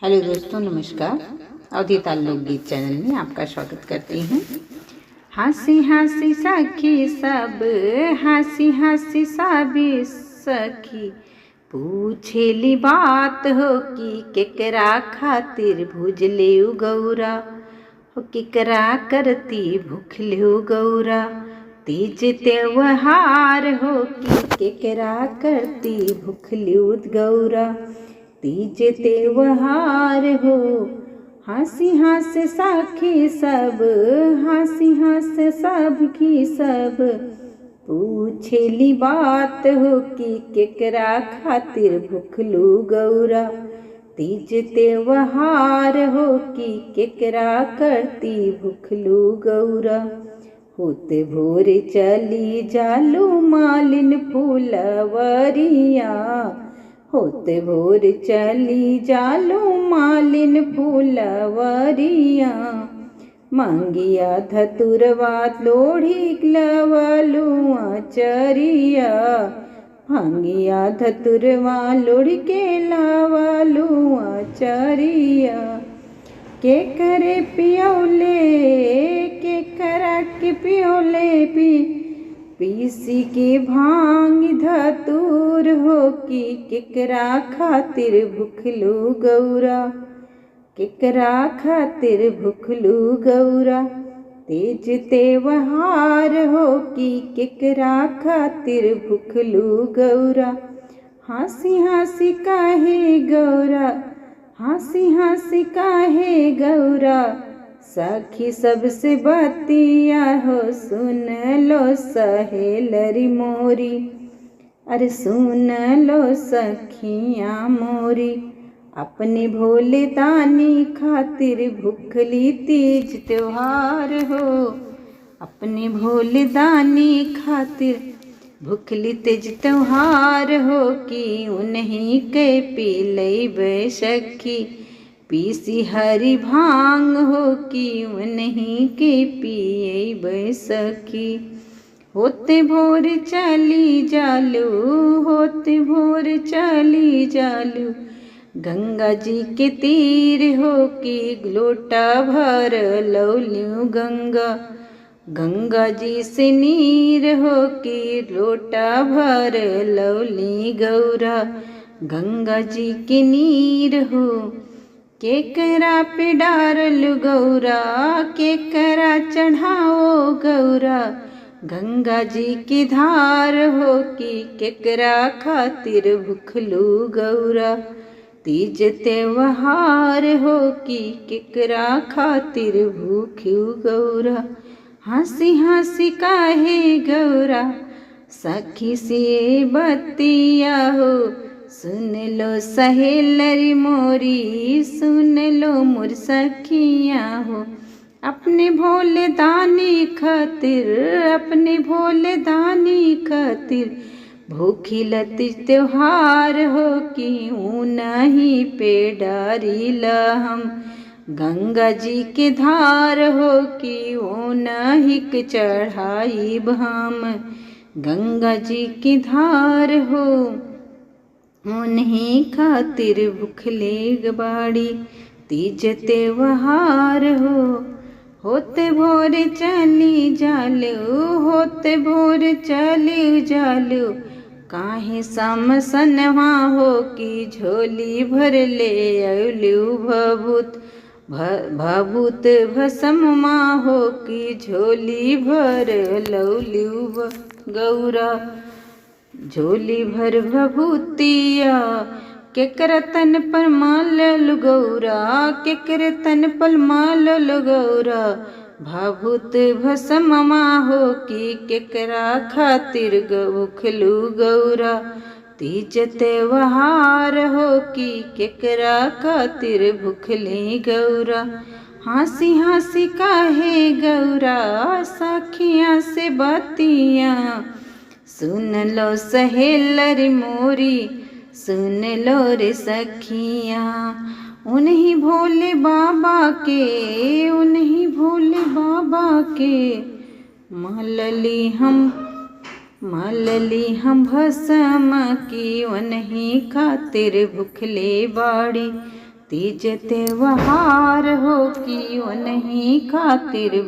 Hello दोस्तों, नमस्कार। अवधिता लोकगीत चैनल में आपका स्वागत करती हूँ। हंसी हंसी सखी सब, हंसी हंसी सभी सखी, पूछेली बात हो कि केकरा खातिर भुजले गौरा हो, केकरा करती भूखले गौरा, तीज त्योहार हो कि केकरा करती भूखली गौरा, तीज त्योहार हो। हंसी हंस सखी सब, हंसी हंस सब की सब, पूछेली बात हो कि केकरा खातिर भूखलू गौरा, तीज त्योहार हो कि केकरा करती भूखलू गौरा। होते भोर चली जालू मालिन फूलवरिया, होते भोर चली जालू मालिन फूलवरिया, मांगिया धतुरवा लोढ़ी लवलू आचरिया, भांगिया धतुरवा लोढ़ के लवलू आचरिया, के करे पियोले के करा के पियोले पीसी के भांग धतूर हो कि केकरा खातिर भूखलू गौरा, केकरा खातिर भूखलू गौरा, तीज त्योहार हो कि केकरा खातिर भूखलू गौरा। हंसी हंसी काहे गौरा, हंसी हंसी काहे गौरा, सखी सबसे बतिया हो सुन लो सहेलरी मोरी, अरे सुन लो सखियाँ मोरी, अपने भोले दानी खातिर भूखली तीज त्योहार हो, अपने भोले दानी खातिर भूखली तीज त्योहार हो कि उन्हीं के पी लई सखी, पीसी हरी भांग हो कि उन्हीं के पिए सखी। होते भोर चली जालू, होते भोर चली जालू, गंगा जी के तीर हो कि लोटा भर लौल्यू गंगा, गंगा जी से नीर हो कि लोटा भर लौली गौरा, गंगा जी के नीर हो, केकरा पे डारल गौरा, केकरा चढ़ाओ गौरा, गंगा जी की धार हो कि केकरा खातिर भूखलू गौरा, तीज त्योहार हो कि केकरा खातिर भूखू गौरा। हंसी हंसी काहे गौरा, सखी से बतिया हो, सुन लो सहेलरी मोरी, सुन लो मोर सखियाँ हो, अपने भोले दानी खातिर, अपने भोले दानी खातिर भूखी लती त्योहार हो कि नहीं पे डारीला हम, गंगा जी के धार हो कि नहीं के चढ़ाई हम, गंगा जी की धार हो उन्हीं खातिर भूखले बाड़ी, तीज त्योहार हो। होते भोर चली जालू, होते भोर चली जालू, काहे समसनवा हो कि झोली भर ले अवलू भभूत, भभूत भसमवा हो कि झोली भर लौलू गौरा, झोली भर भभूतिया, केकर तन पर मालल गौरा, केकर तन पर मालल गौरा, भभूत भसमवा हो कि केकरा खातिर भूखलू गौरा, तीज त्योहार हो कि केकरा खातिर भूखली गौरा। हंसी हंसी काहे गौरा, सखियाँ से बतिया, सुन लो सहेलरी मोरी, सुन लो रे सखियाँ, उन्हीं भोले बाबा के, उन्हीं भोले बाबा के मलली हम भस्म की, उन्हीं खातिर भूखले बाड़ी, तीज त्योहार हो कि नहीं खातिर